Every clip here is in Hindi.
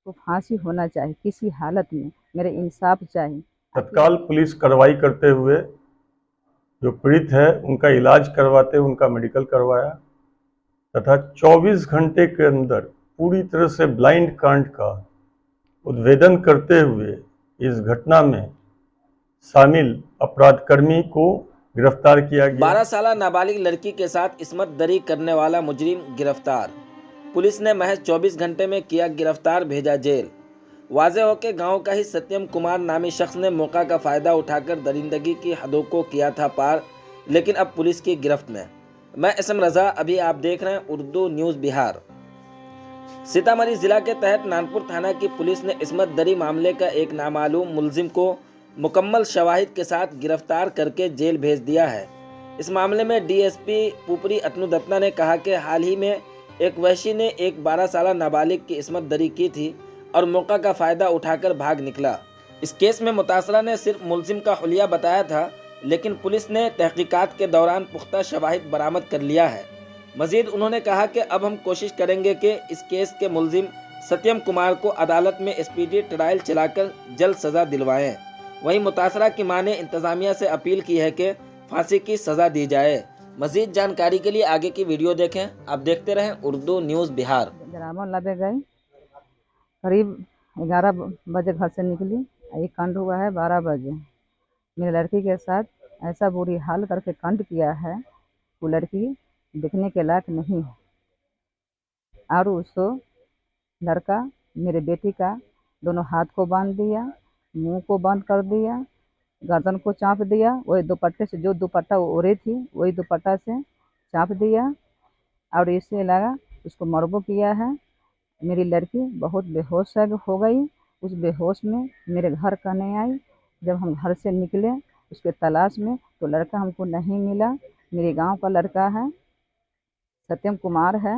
उसको फांसी होना चाहिए किसी हालत में, मेरे इंसाफ चाहिए। तत्काल पुलिस कार्रवाई करते हुए जो पीड़ित है उनका इलाज करवाते, उनका मेडिकल करवाया तथा 24 घंटे के अंदर पूरी तरह से ब्लाइंड कांड का उद्भेदन करते हुए इस घटना में शामिल अपराधकर्मी को गिरफ्तार किया गया। 12 साल नाबालिग लड़की के साथ इस्मत दरी करने वाला मुजरिम गिरफ्तार। पुलिस ने महज 24 घंटे में किया गिरफ्तार, भेजा जेल। वाजे हो के गाँव का ही सत्यम कुमार नामी शख्स ने मौका का फायदा उठाकर दरिंदगी की हदों को किया था पार, लेकिन अब पुलिस की गिरफ्त में। मैं इसम रजा, अभी आप देख रहे हैं उर्दू न्यूज़ बिहार। सीतामढ़ी जिला के तहत नानपुर थाना की पुलिस ने इस्मत दरी मामले का एक नामालूम मुलजिम को मुकम्मल शवाहिद के साथ गिरफ्तार करके जेल भेज दिया है। इस मामले में डीएसपी पुपरी अतनु दत्ता ने कहा कि हाल ही में एक वहशी ने एक 12 साल नाबालिग की इस्मत दरी की थी और मौका का फ़ायदा उठाकर भाग निकला। इस केस में मुतासरा ने सिर्फ मुलजिम का हुलिया बताया था, लेकिन पुलिस ने तहकीकात के दौरान पुख्ता शवाहिद बरामद कर लिया है। मजीद उन्होंने कहा कि अब हम कोशिश करेंगे कि इस केस के मुलजिम सत्यम कुमार को अदालत में स्पीडी ट्रायल चलाकर जल्द सज़ा दिलवाएं। वहीं मुतासरा की मां ने इंतज़ामिया से अपील की है कि फांसी की सज़ा दी जाए। मजीद जानकारी के लिए आगे की वीडियो देखें। आप देखते रहें उर्दू न्यूज़ बिहार। ड्रामा लगे गए, करीब 11 बजे घर से निकली। ये कांड हुआ है 12 बजे। मेरी लड़की के साथ ऐसा बुरी हाल करके कांड किया है, वो लड़की दिखने के लायक नहीं है। और उसको लड़का मेरे बेटी का दोनों हाथ को बांध दिया, मुंह को बंद कर दिया, गर्दन को चाँप दिया। वही दुपट्टे से, जो दुपट्टा ओढ़ी थी वही दुपट्टा से चाँप दिया। और इससे लगा उसको मरबो किया है। मेरी लड़की बहुत बेहोश हो गई। उस बेहोश में मेरे घर कहने आई। जब हम घर से निकले उसके तलाश में, तो लड़का हमको नहीं मिला। मेरे गांव का लड़का है, सत्यम कुमार है।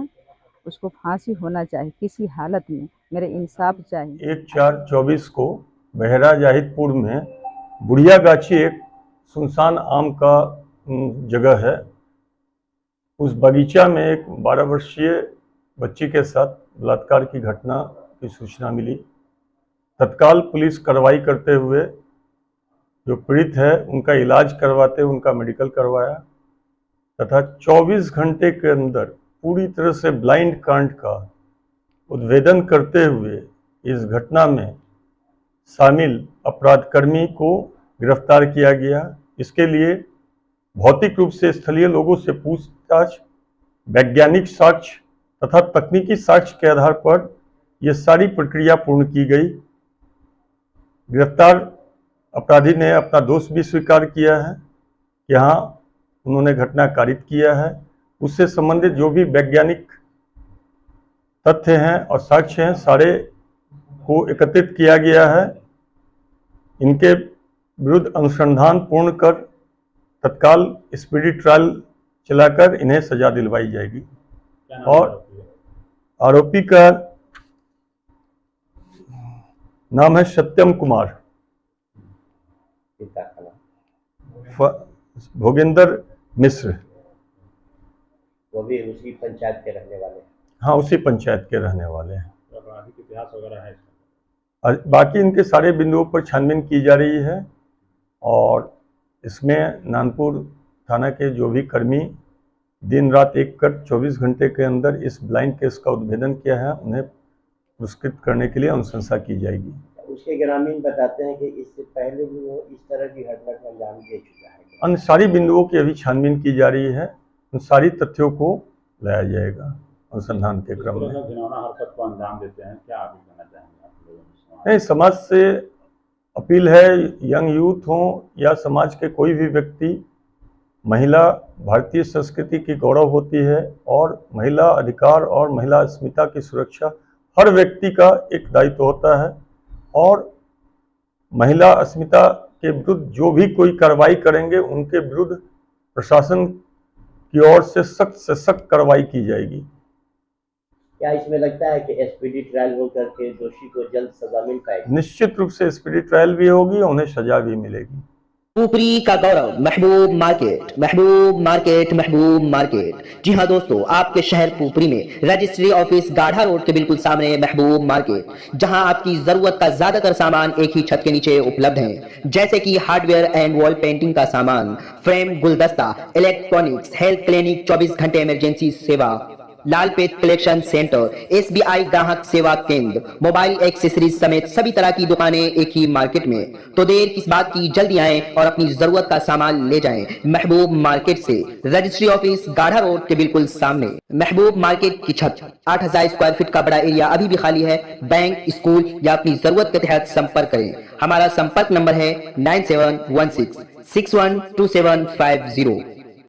उसको फांसी होना चाहिए किसी हालत में, मेरे इंसाफ चाहिए। 1/4/24 को बहरा जाहिदपुर में बुढ़िया गाछी, एक सुनसान आम का जगह है, उस बगीचा में एक 12 वर्षीय बच्ची के साथ बलात्कार की घटना की सूचना मिली। तत्काल पुलिस कार्रवाई करते हुए जो पीड़ित है उनका इलाज करवाते, उनका मेडिकल करवाया तथा 24 घंटे के अंदर पूरी तरह से ब्लाइंड कांड का उद्भेदन करते हुए इस घटना में शामिल अपराधकर्मी को गिरफ्तार किया गया। इसके लिए भौतिक रूप से स्थलीय लोगों से पूछताछ, वैज्ञानिक साक्ष्य तथा तकनीकी साक्ष्य के आधार पर यह सारी प्रक्रिया पूर्ण की गई। गिरफ्तार अपराधी ने अपना दोष भी स्वीकार किया है कि हाँ, उन्होंने घटना कारित किया है। उससे संबंधित जो भी वैज्ञानिक तथ्य हैं और साक्ष्य हैं, सारे को एकत्रित किया गया है। इनके विरुद्ध अनुसंधान पूर्ण कर तत्काल स्पीडी ट्रायल चलाकर इन्हें सजा दिलवाई जाएगी। और आरोपी का नाम है सत्यम कुमार, भोगेंद्र मिश्र। वो भी उसी पंचायत के रहने वाले हैं। हाँ, उसी पंचायत के रहने वाले हैं। आपराधिक इतिहास वगैरह है? और बाकी इनके सारे बिंदुओं पर छानबीन की जा रही है और इसमें नानपुर थाना के जो भी कर्मी दिन रात एक कर 24 घंटे के अंदर इस ब्लाइंड केस का उद्भेदन किया है, उन्हें पुरस्कृत करने के लिए अनुशंसा की जाएगी। उसके ग्रामीण बताते हैं कि इससे पहले भी वो इस तरह की घटना को अंजाम दे चुका है। अन्य सारी बिंदुओं की अभी छानबीन की जा रही है, उन सारी तथ्यों को लाया जाएगा अनुसंधान के क्रम में। घिनौना हरकत को अंजाम देते हैं, क्या आप कहना चाहेंगे आप लोगों को? नहीं, समाज से अपील है, यंग यूथ हो या समाज के कोई भी व्यक्ति, महिला भारतीय संस्कृति की गौरव होती है और महिला अधिकार और महिला अस्मिता की सुरक्षा हर व्यक्ति का एक दायित्व होता है। और महिला अस्मिता के विरुद्ध जो भी कोई कार्रवाई करेंगे उनके विरुद्ध प्रशासन की ओर से सख्त कार्रवाई की जाएगी। क्या इसमें लगता है कि स्पीडी ट्रायल हो करके दोषी को जल्द सजा मिल पाएगी? निश्चित रूप से स्पीडी ट्रायल भी होगी और उन्हें सजा भी मिलेगी। ऊपरी का गौरव महबूब मार्केट, महबूब मार्केट, महबूब मार्केट। जी हाँ दोस्तों, आपके शहर पुपरी में रजिस्ट्री ऑफिस गाढ़ा रोड के बिल्कुल सामने महबूब मार्केट, जहां आपकी जरूरत का ज्यादातर सामान एक ही छत के नीचे उपलब्ध है, जैसे कि हार्डवेयर एंड वॉल पेंटिंग का सामान, फ्रेम, गुलदस्ता, इलेक्ट्रॉनिक्स, हेल्थ क्लिनिक, 24 घंटे इमरजेंसी सेवा, लालपेट कलेक्शन सेंटर, SBI ग्राहक सेवा केंद्र, मोबाइल एक्सेसरीज समेत सभी तरह की दुकानें एक ही मार्केट में। तो देर किस बात की, जल्दी आएं और अपनी जरूरत का सामान ले जाएं महबूब मार्केट से, रजिस्ट्री ऑफिस गाढ़ा रोड के बिल्कुल सामने। महबूब मार्केट की छत 8000 स्क्वायर फीट का बड़ा एरिया अभी भी खाली है। बैंक, स्कूल या अपनी जरूरत के तहत संपर्क करें। हमारा संपर्क नंबर है 9716 612750।